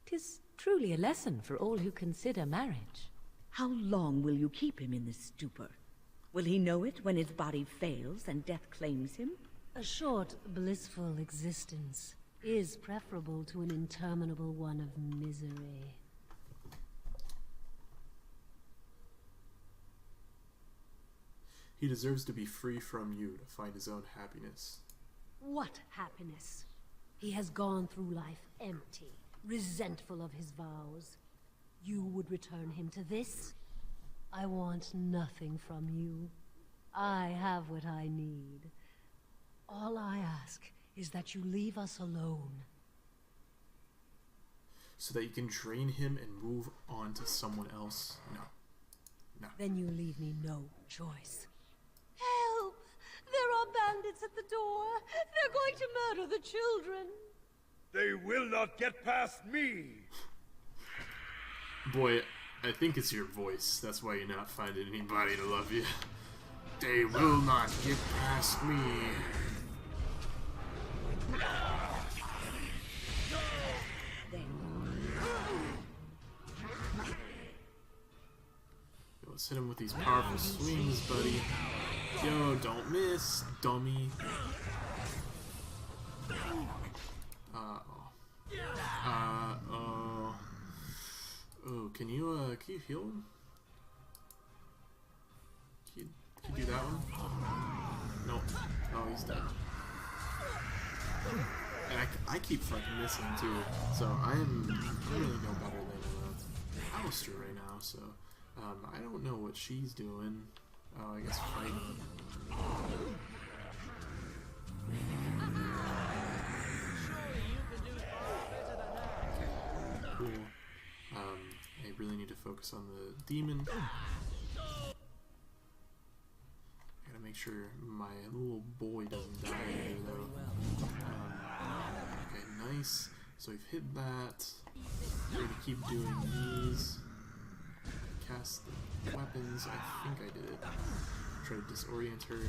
'Tis truly a lesson for all who consider marriage. How long will you keep him in this stupor? Will he know it when his body fails and death claims him? A short, blissful existence is preferable to an interminable one of misery. He deserves to be free from you to find his own happiness. What happiness? He has gone through life empty, resentful of his vows. You would return him to this? I want nothing from you. I have what I need. All I ask is that you leave us alone. So that you can drain him and move on to someone else? No. No. Then you leave me no choice. Help! There are bandits at the door. They're going to murder the children. They will not get past me. Boy, I think it's your voice. That's why you're not finding anybody to love you. They will not get past me. hit him with these powerful swings, buddy. Yo, don't miss, dummy. Oh, can you heal him? Can you do that one? Nope. Oh, he's dead. And I keep fucking missing too, so I'm really no better than Alistair right now, so I don't know what she's doing. Oh, I guess fighting. Cool. I really need to focus on the demon. Gotta make sure my little boy doesn't die here, though. Okay, nice. So we've hit that. We're gonna keep doing these. Cast the weapons. I think I did it. Try to disorient her.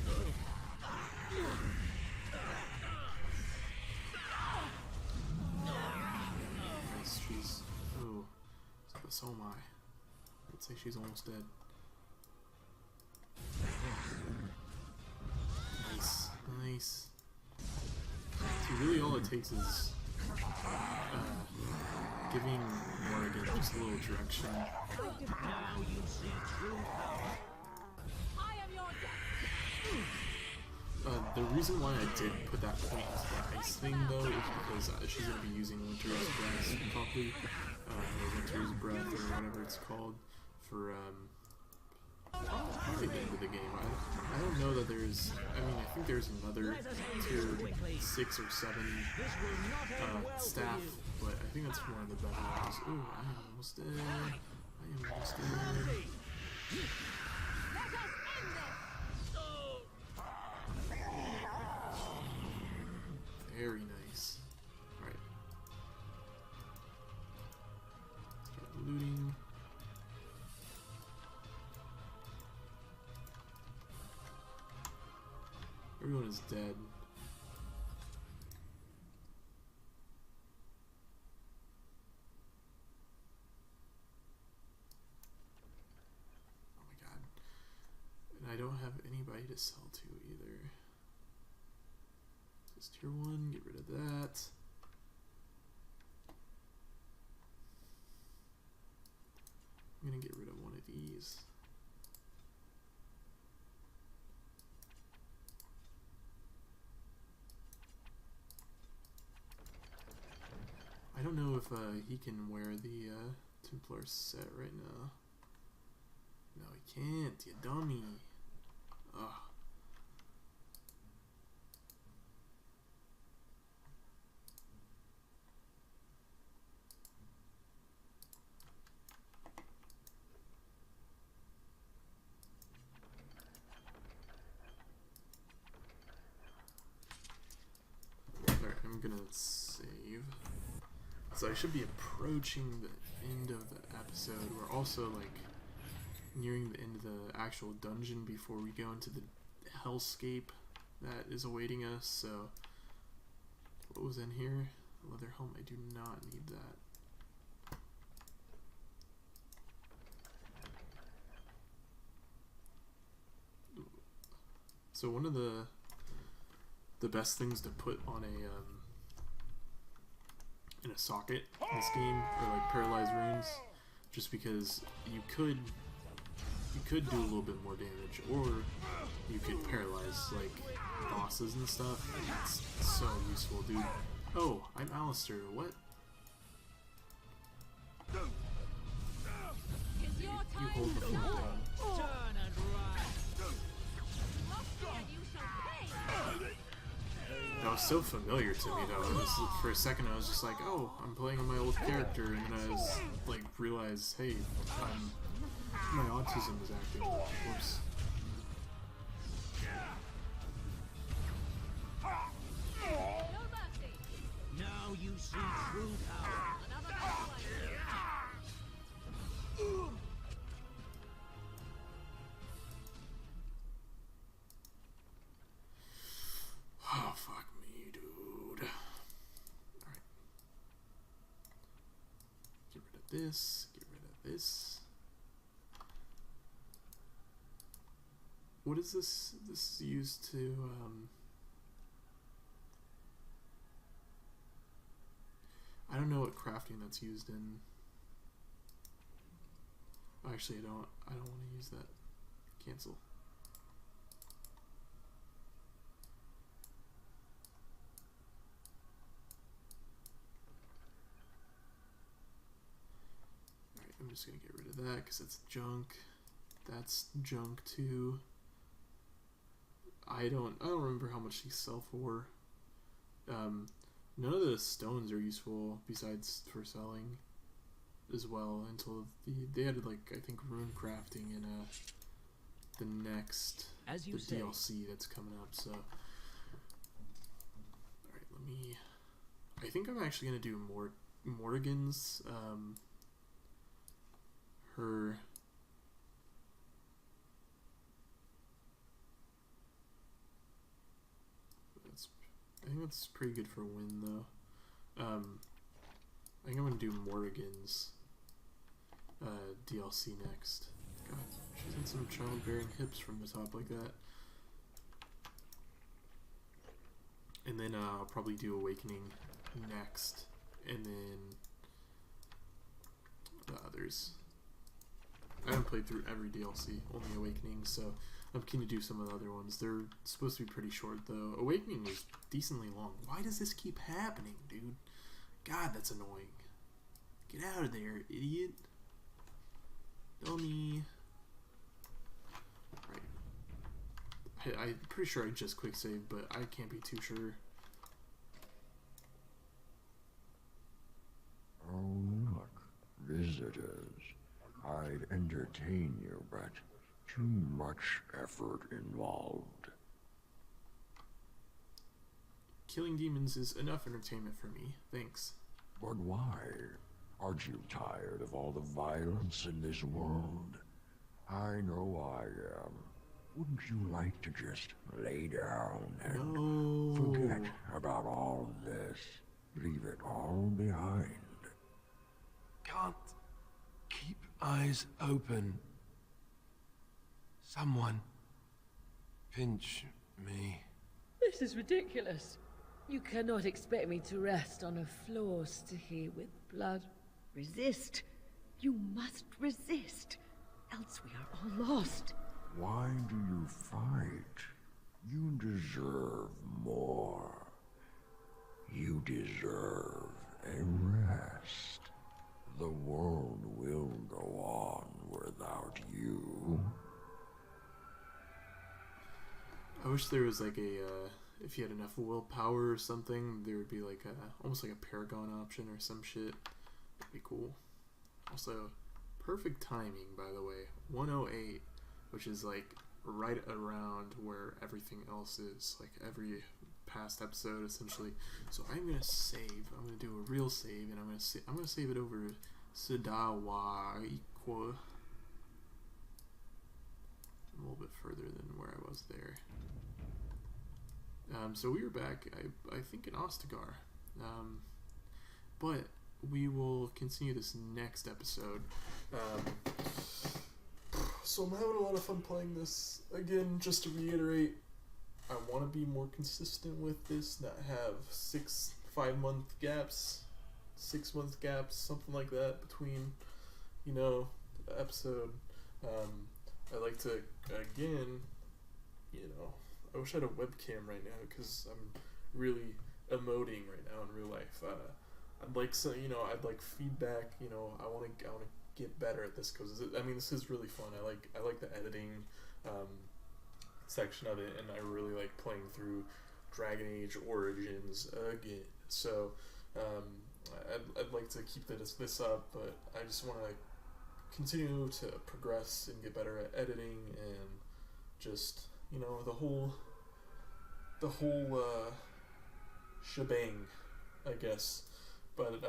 Nice. She's. Oh. So am I. I'd say she's almost dead. Nice. Nice. See, really all it takes is giving Morrigan just a little direction. The reason why I did put that point into the ice thing, though, is because she's going to be using Winter's Breath properly, or Winter's Breath, or whatever it's called, for, probably the end of the game. I don't know that there's, I mean, I think there's another tier 6 or 7 staff, but I think that's one of the better ones. Ooh, I am almost dead. I am almost dead. Very nice. Alright. Start looting. Everyone is dead. Oh my god. And I don't have anybody to sell to either. This is tier 1, get rid of that. I'm gonna get rid of one of these. I don't know if he can wear the Templar set right now. No, he can't, you dummy. Ugh. Alright, I'm gonna save. So I should be approaching the end of the episode. We're also like nearing the end of the actual dungeon before we go into the hellscape that is awaiting us. So what was in here? Leather helm. I do not need that. So one of the best things to put on a in a socket in this game are like paralyzed runes, just because you could do a little bit more damage, or you could paralyze like bosses and stuff. It's so useful, dude. Oh, I'm Alistair. What? You hold the fort down. That was so familiar to me, though. For a second, I was just like, "Oh, I'm playing on my old character," and then I was like, realized, "Hey, my autism is acting. Whoops." Now you see true power. Oh, fuck me, dude. Alright. Get rid of this. Get rid of this. what is this? This is used to, I don't know what crafting that's used in. Actually, I don't want to use that. Cancel. Alright, I'm just gonna get rid of that because it's junk. That's junk too. I don't remember how much these sell for. None of the stones are useful besides for selling as well until they added, like, I think rune crafting in the next DLC that's coming up. So alright, I think I'm actually gonna do Morrigan's her I think that's pretty good for win though. I think I'm gonna do Morrigan's DLC next. God, she's got some childbearing hips from the top like that. And then I'll probably do Awakening next, and then the others. I haven't played through every DLC, only Awakening, so I'm keen to do some of the other ones. They're supposed to be pretty short, though. Awakening was decently long. Why does this keep happening, dude? God, that's annoying. Get out of there, idiot. Dummy. Right. I'm pretty sure I just quick saved, but I can't be too sure. Oh, look. Visitors. I'd entertain you, but too much effort involved. Killing demons is enough entertainment for me. Thanks. But why? Aren't you tired of all the violence in this world? I know I am. Wouldn't you like to just lay down and forget about all of this? Leave it all behind. Can't keep eyes open. Someone pinch me. This is ridiculous. You cannot expect me to rest on a floor sticky with blood. Resist. You must resist. Else we are all lost. Why do you fight? You deserve more. You deserve a rest. The world will go on without you. I wish there was like a, if you had enough willpower or something, there would be like a, almost like a Paragon option or some shit. That'd be cool. Also, perfect timing, by the way. 108, which is like right around where everything else is, like every past episode essentially. So I'm gonna save. I'm gonna do a real save, and I'm gonna save it over Sadawa equal. A little bit further than where I was there. So we were back, I think, in Ostagar. But we will continue this next episode. So I'm having a lot of fun playing this. Again, just to reiterate, I want to be more consistent with this, not have 5-month gaps, 6-month gaps, something like that between, you know, the episode. I like to, again, you know, I wish I had a webcam right now because I'm really emoting right now in real life. I'd like some, you know, I'd like feedback. You know, I want to get better at this because I mean, this is really fun. I like the editing section of it, and I really like playing through Dragon Age Origins again. So I'd like to keep this up, but I just want to continue to progress and get better at editing and just, you know, the whole shebang, I guess. But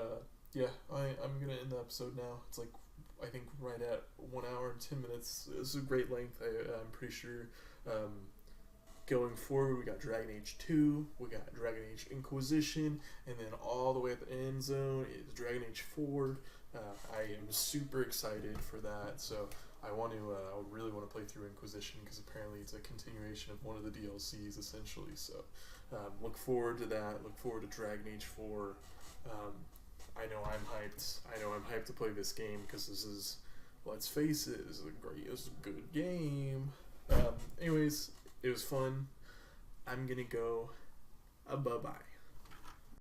yeah, I'm gonna end the episode now. It's like, I think right at 1 hour and 10 minutes. It's a great length. I'm pretty sure. Going forward, we got Dragon Age 2, we got Dragon Age Inquisition, and then all the way at the end zone is Dragon Age 4. I am super excited for that, so I really want to play through Inquisition because apparently it's a continuation of one of the DLCs essentially. So look forward to that. Look forward to Dragon Age 4. I know I'm hyped. I know I'm hyped to play this game because this is, let's face it, this is a good game. Anyways, it was fun. I'm gonna go. Bye bye.